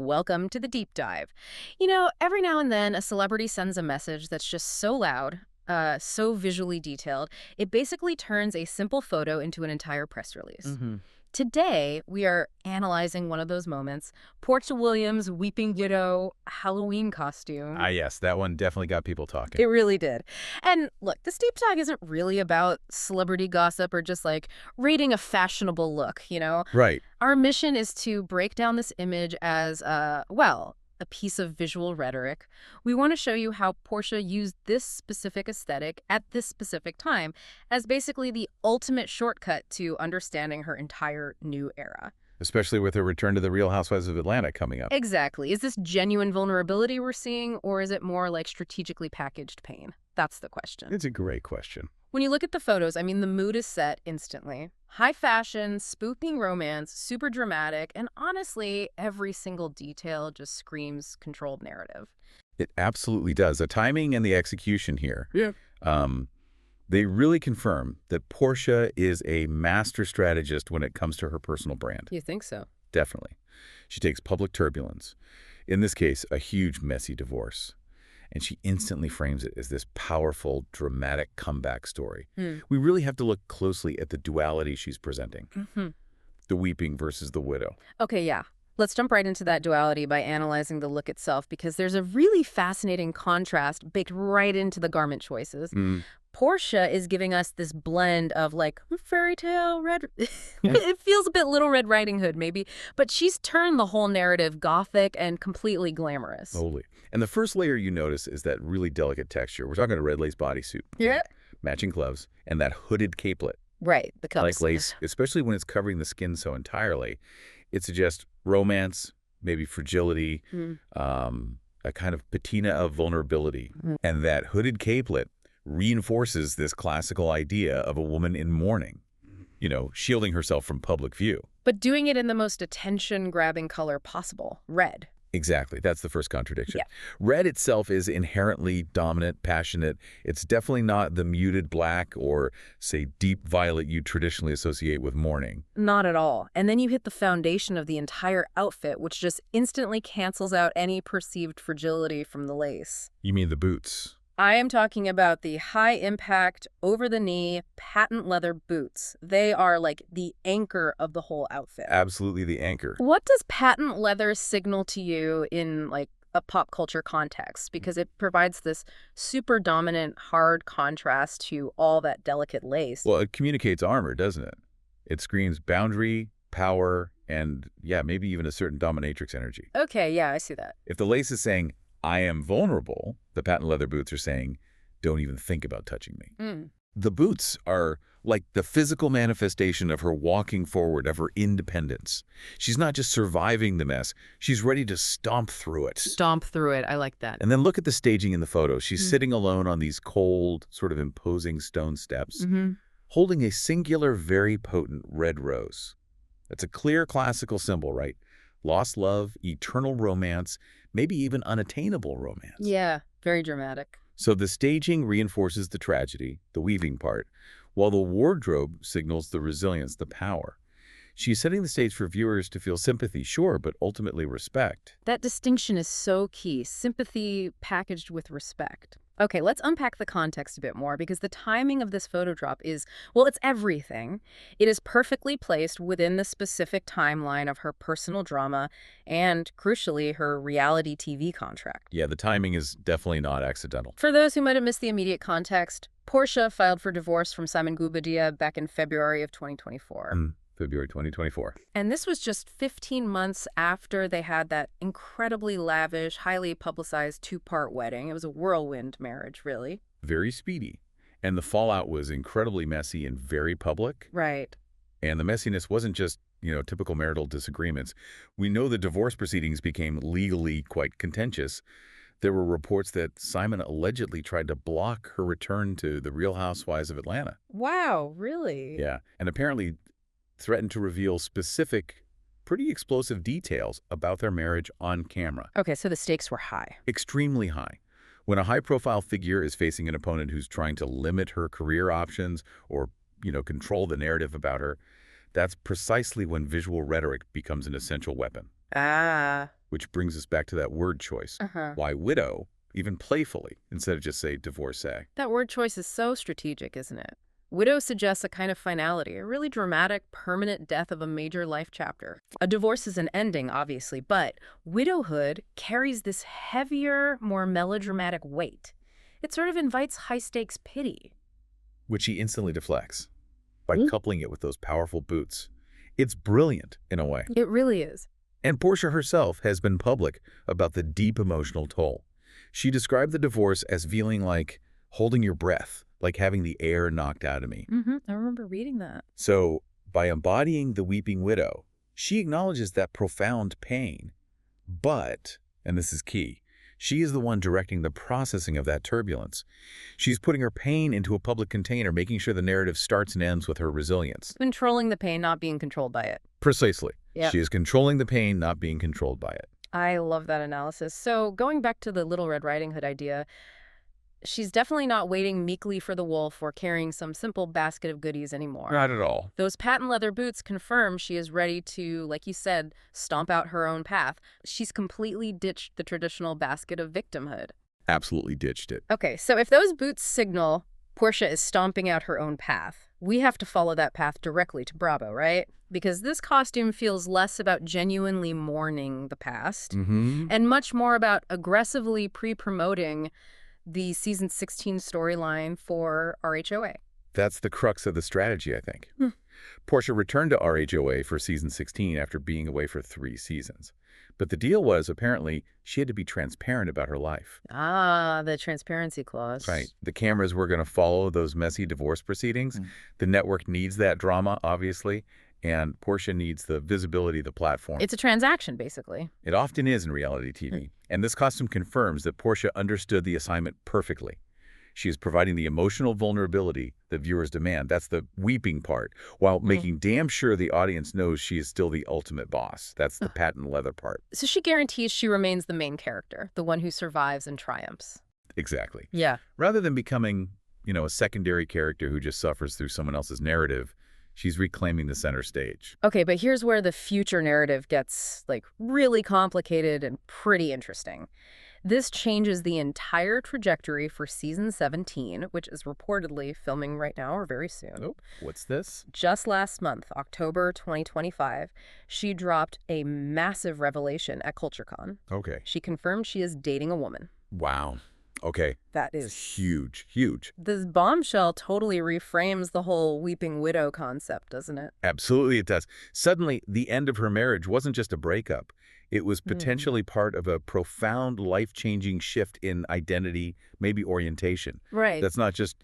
Welcome to the deep dive. Every now and then a celebrity sends a message that's just so loud, so visually detailed, it basically turns a simple photo into an entire press release. hmm Today, we are analyzing one of those moments, Portia Williams' Weeping Widow Halloween costume. yes, that one definitely got people talking. It really did. And look, this deep dive isn't really about celebrity gossip or just like rating a fashionable look. Right. Our mission is to break down this image as, a piece of visual rhetoric. We want to show you how Portia used this specific aesthetic at this specific time as basically the ultimate shortcut to understanding her entire new era. Especially with her return to the Real Housewives of Atlanta coming up. Exactly. Is this genuine vulnerability we're seeing, or is it more like strategically packaged pain? That's the question. It's a great question. When you look at the photos, the mood is set instantly. High fashion, spooking romance, super dramatic, and honestly, every single detail just screams controlled narrative. It absolutely does. The timing and the execution here. Yeah. They really confirm that Portia is a master strategist when it comes to her personal brand. You think so? Definitely. She takes public turbulence, in this case, a huge, messy divorce, and she instantly frames it as this powerful, dramatic comeback story. We really have to look closely at the duality she's presenting, the weeping versus the widow. Okay, yeah. Let's jump right into that duality by analyzing the look itself, because there's a really fascinating contrast baked right into the garment choices. Portia is giving us this blend of like fairy tale red. It feels a bit Little Red Riding Hood maybe, but she's turned the whole narrative gothic and completely glamorous. Totally. And the first layer you notice is that really delicate texture. We're talking a red lace bodysuit. Yeah. Matching gloves, and that hooded capelet. Right, the cups. Like lace, especially when it's covering the skin so entirely. It suggests romance, maybe fragility, a kind of patina of vulnerability. And that hooded capelet reinforces this classical idea of a woman in mourning, shielding herself from public view. But doing it in the most attention-grabbing color possible, red. Exactly. That's the first contradiction. Yeah. Red itself is inherently dominant, passionate. It's definitely not the muted black or, say, deep violet you traditionally associate with mourning. Not at all. And then you hit the foundation of the entire outfit, which just instantly cancels out any perceived fragility from the lace. You mean the boots? I am talking about the high-impact, over-the-knee, patent leather boots. They are like the anchor of the whole outfit. Absolutely the anchor. What does patent leather signal to you in like a pop culture context? Because it provides this super dominant, hard contrast to all that delicate lace. Well, it communicates armor, doesn't it? It screams boundary, power, and, yeah, maybe even a certain dominatrix energy. Okay, yeah, I see that. If the lace is saying, I am vulnerable, the patent leather boots are saying, don't even think about touching me. The boots are like the physical manifestation of her walking forward, of her independence. She's not just surviving the mess, she's ready to stomp through it. Stomp through it. I like that. And then look at the staging in the photo. She's sitting alone on these cold, sort of imposing stone steps, holding a singular, very potent red rose. That's a clear classical symbol, right? Lost love, eternal romance, maybe even unattainable romance. Yeah, very dramatic. So the staging reinforces the tragedy, the weaving part, while the wardrobe signals the resilience, the power. She's setting the stage for viewers to feel sympathy, sure, but ultimately respect. That distinction is so key. Sympathy packaged with respect. Okay, let's unpack the context a bit more, because the timing of this photo drop is, well, it's everything. It is perfectly placed within the specific timeline of her personal drama and, crucially, her reality TV contract. Yeah, the timing is definitely not accidental. For those who might have missed the immediate context, Portia filed for divorce from Simon Guobadia back in February of 2024. February 2024. And this was just 15 months after they had that incredibly lavish, highly publicized two-part wedding. It was a whirlwind marriage, really. Very speedy. And the fallout was incredibly messy and very public. Right. And the messiness wasn't just, typical marital disagreements. We know the divorce proceedings became legally quite contentious. There were reports that Simon allegedly tried to block her return to the Real Housewives of Atlanta. Wow, really? Yeah, and apparently threatened to reveal specific, pretty explosive details about their marriage on camera. Okay, so the stakes were high. Extremely high. When a high-profile figure is facing an opponent who's trying to limit her career options or, control the narrative about her, that's precisely when visual rhetoric becomes an essential weapon. Ah, which brings us back to that word choice. Uh-huh. Why widow, even playfully, instead of just say divorcee? That word choice is so strategic, isn't it? Widow suggests a kind of finality, a really dramatic, permanent death of a major life chapter. A divorce is an ending, obviously, but widowhood carries this heavier, more melodramatic weight. It sort of invites high-stakes pity. Which he instantly deflects by coupling it with those powerful boots. It's brilliant, in a way. It really is. And Porsha herself has been public about the deep emotional toll. She described the divorce as feeling like holding your breath, like having the air knocked out of me. I remember reading that. So, by embodying the weeping widow, she acknowledges that profound pain. But, and this is key, she is the one directing the processing of that turbulence. She's putting her pain into a public container, making sure the narrative starts and ends with her resilience. Controlling the pain, not being controlled by it. Precisely. Yep. She is controlling the pain, not being controlled by it. I love that analysis. So going back to the Little Red Riding Hood idea, she's definitely not waiting meekly for the wolf or carrying some simple basket of goodies anymore. Not at all. Those patent leather boots confirm she is ready to, like you said, stomp out her own path. She's completely ditched the traditional basket of victimhood. Absolutely ditched it. Okay, so if those boots signal Porsha is stomping out her own path, we have to follow that path directly to Bravo, right? Because this costume feels less about genuinely mourning the past and much more about aggressively pre-promoting the season 16 storyline for RHOA. That's the crux of the strategy, I think. Porsha returned to RHOA for season 16 after being away for 3 seasons. But the deal was, apparently, she had to be transparent about her life. Ah, the transparency clause. Right. The cameras were going to follow those messy divorce proceedings. The network needs that drama, obviously, and Porsha needs the visibility of the platform. It's a transaction, basically. It often is in reality TV. And this costume confirms that Porsha understood the assignment perfectly. She is providing the emotional vulnerability that viewers demand. That's the weeping part, while making damn sure the audience knows she is still the ultimate boss. That's the patent leather part. So she guarantees she remains the main character, the one who survives and triumphs. Exactly. Yeah. Rather than becoming, a secondary character who just suffers through someone else's narrative, she's reclaiming the center stage. Okay, but here's where the future narrative gets, really complicated and pretty interesting. This changes the entire trajectory for season 17, which is reportedly filming right now or very soon. Oh, what's this? Just last month, October 2025, she dropped a massive revelation at CultureCon. Okay. She confirmed she is dating a woman. Wow. Okay. That is It's huge, huge. This bombshell totally reframes the whole weeping widow concept, doesn't it? Absolutely it does. Suddenly, the end of her marriage wasn't just a breakup. It was potentially part of a profound, life-changing shift in identity, maybe orientation. Right. That's not just,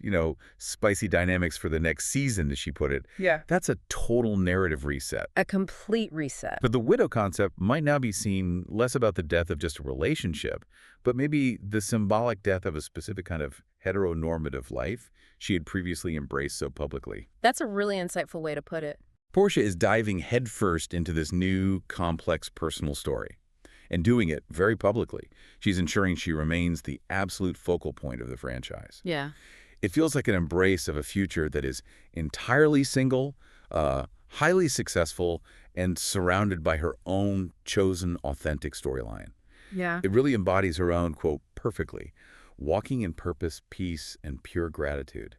spicy dynamics for the next season, as she put it. Yeah. That's a total narrative reset. A complete reset. But the widow concept might now be seen less about the death of just a relationship, but maybe the symbolic death of a specific kind of heteronormative life she had previously embraced so publicly. That's a really insightful way to put it. Porsha is diving headfirst into this new, complex personal story, and doing it very publicly. She's ensuring she remains the absolute focal point of the franchise. Yeah. It feels like an embrace of a future that is entirely single, highly successful, and surrounded by her own chosen, authentic storyline. Yeah. It really embodies her own, quote, perfectly, walking in purpose, peace, and pure gratitude.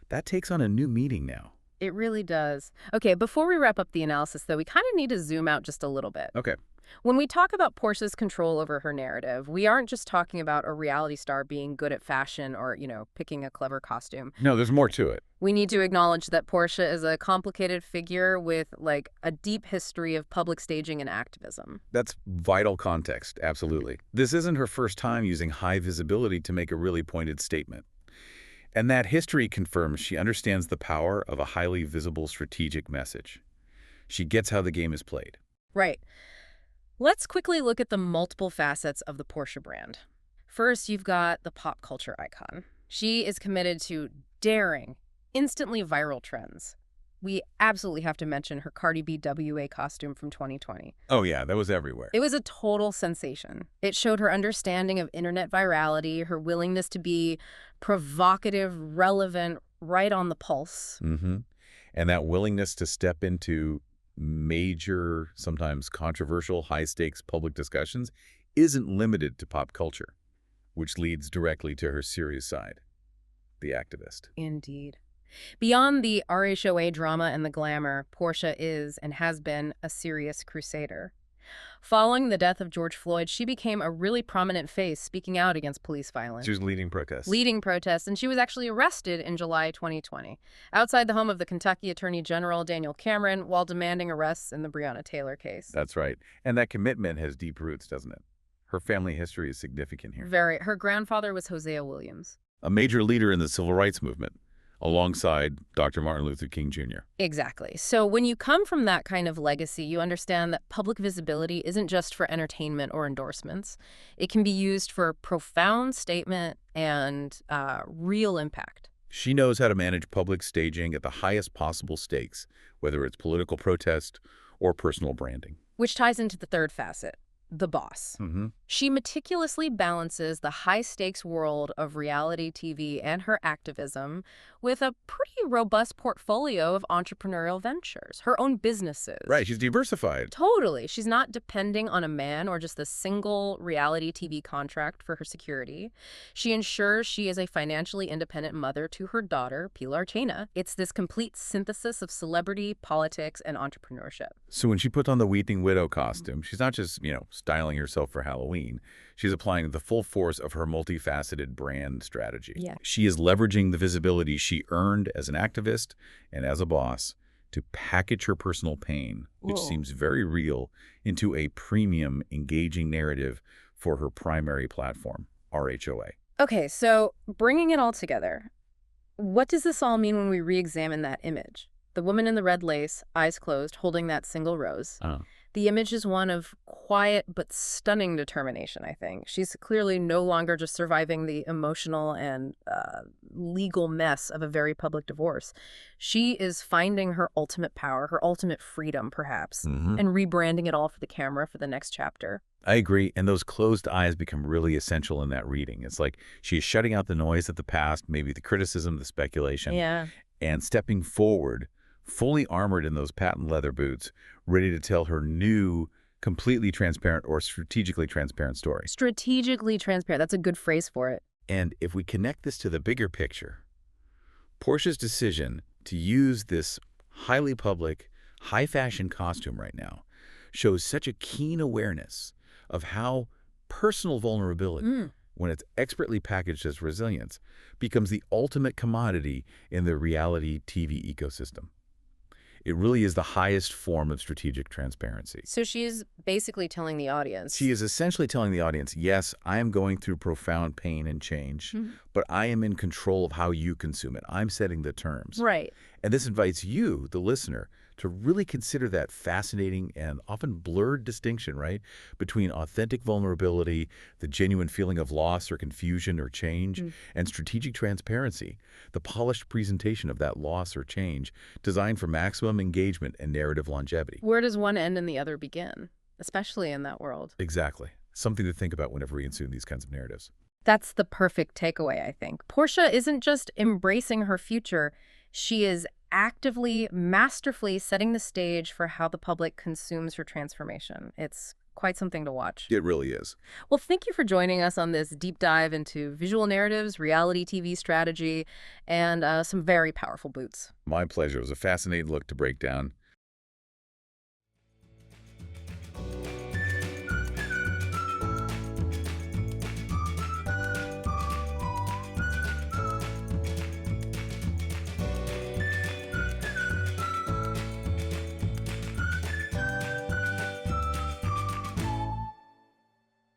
That takes on a new meaning now. It really does. Okay, before we wrap up the analysis, though, we kind of need to zoom out just a little bit. Okay. When we talk about Porsha's control over her narrative, we aren't just talking about a reality star being good at fashion or, picking a clever costume. No, there's more to it. We need to acknowledge that Porsha is a complicated figure with, a deep history of public staging and activism. That's vital context, absolutely. This isn't her first time using high visibility to make a really pointed statement. And that history confirms she understands the power of a highly visible strategic message. She gets how the game is played. Right. Let's quickly look at the multiple facets of the Porsha brand. First, you've got the pop culture icon. She is committed to daring, instantly viral trends. We absolutely have to mention her Cardi B WA costume from 2020. Oh yeah, that was everywhere. It was a total sensation. It showed her understanding of internet virality, her willingness to be provocative, relevant, right on the pulse. And that willingness to step into major, sometimes controversial, high-stakes public discussions isn't limited to pop culture, which leads directly to her serious side, the activist. Indeed. Beyond the RHOA drama and the glamour, Porsha is and has been a serious crusader. Following the death of George Floyd, she became a really prominent face speaking out against police violence. She was leading protests. Leading protests, and she was actually arrested in July 2020, outside the home of the Kentucky Attorney General Daniel Cameron, while demanding arrests in the Breonna Taylor case. That's right. And that commitment has deep roots, doesn't it? Her family history is significant here. Very. Her grandfather was Hosea Williams. A major leader in the civil rights movement, alongside Dr. Martin Luther King Jr. Exactly. So when you come from that kind of legacy, you understand that public visibility isn't just for entertainment or endorsements. It can be used for profound statement and real impact. She knows how to manage public staging at the highest possible stakes, whether it's political protest or personal branding. Which ties into the third facet, the boss. She meticulously balances the high-stakes world of reality TV and her activism with a pretty robust portfolio of entrepreneurial ventures, her own businesses. Right, she's diversified. Totally. She's not depending on a man or just a single reality TV contract for her security. She ensures she is a financially independent mother to her daughter, Pilar Tena. It's this complete synthesis of celebrity, politics, and entrepreneurship. So when she puts on the weeping widow costume, she's not just, styling herself for Halloween. She's applying the full force of her multifaceted brand strategy. Yeah. She is leveraging the visibility she earned as an activist and as a boss to package her personal pain, which seems very real, into a premium, engaging narrative for her primary platform, RHOA. Okay, so bringing it all together, what does this all mean when we re-examine that image? The woman in the red lace, eyes closed, holding that single rose. The image is one of quiet but stunning determination, I think. She's clearly no longer just surviving the emotional and legal mess of a very public divorce. She is finding her ultimate power, her ultimate freedom, perhaps, and rebranding it all for the camera for the next chapter. I agree, and those closed eyes become really essential in that reading. It's like she is shutting out the noise of the past, maybe the criticism, the speculation, and stepping forward, fully armored in those patent leather boots, ready to tell her new, completely transparent or strategically transparent story. Strategically transparent. That's a good phrase for it. And if we connect this to the bigger picture, Porsha's decision to use this highly public, high-fashion costume right now shows such a keen awareness of how personal vulnerability, when it's expertly packaged as resilience, becomes the ultimate commodity in the reality TV ecosystem. It really is the highest form of strategic transparency. So she's basically telling the audience. She is essentially telling the audience, yes, I am going through profound pain and change, but I am in control of how you consume it. I'm setting the terms. Right. And this invites you, the listener, to really consider that fascinating and often blurred distinction, right, between authentic vulnerability, the genuine feeling of loss or confusion or change, and strategic transparency, the polished presentation of that loss or change designed for maximum engagement and narrative longevity. Where does one end and the other begin, especially in that world? Exactly. Something to think about whenever we consume these kinds of narratives. That's the perfect takeaway, I think. Porsha isn't just embracing her future. She is actively, masterfully setting the stage for how the public consumes her transformation. It's quite something to watch. It really is. Well, thank you for joining us on this deep dive into visual narratives, reality TV strategy, and some very powerful boots. My pleasure. It was a fascinating look to break down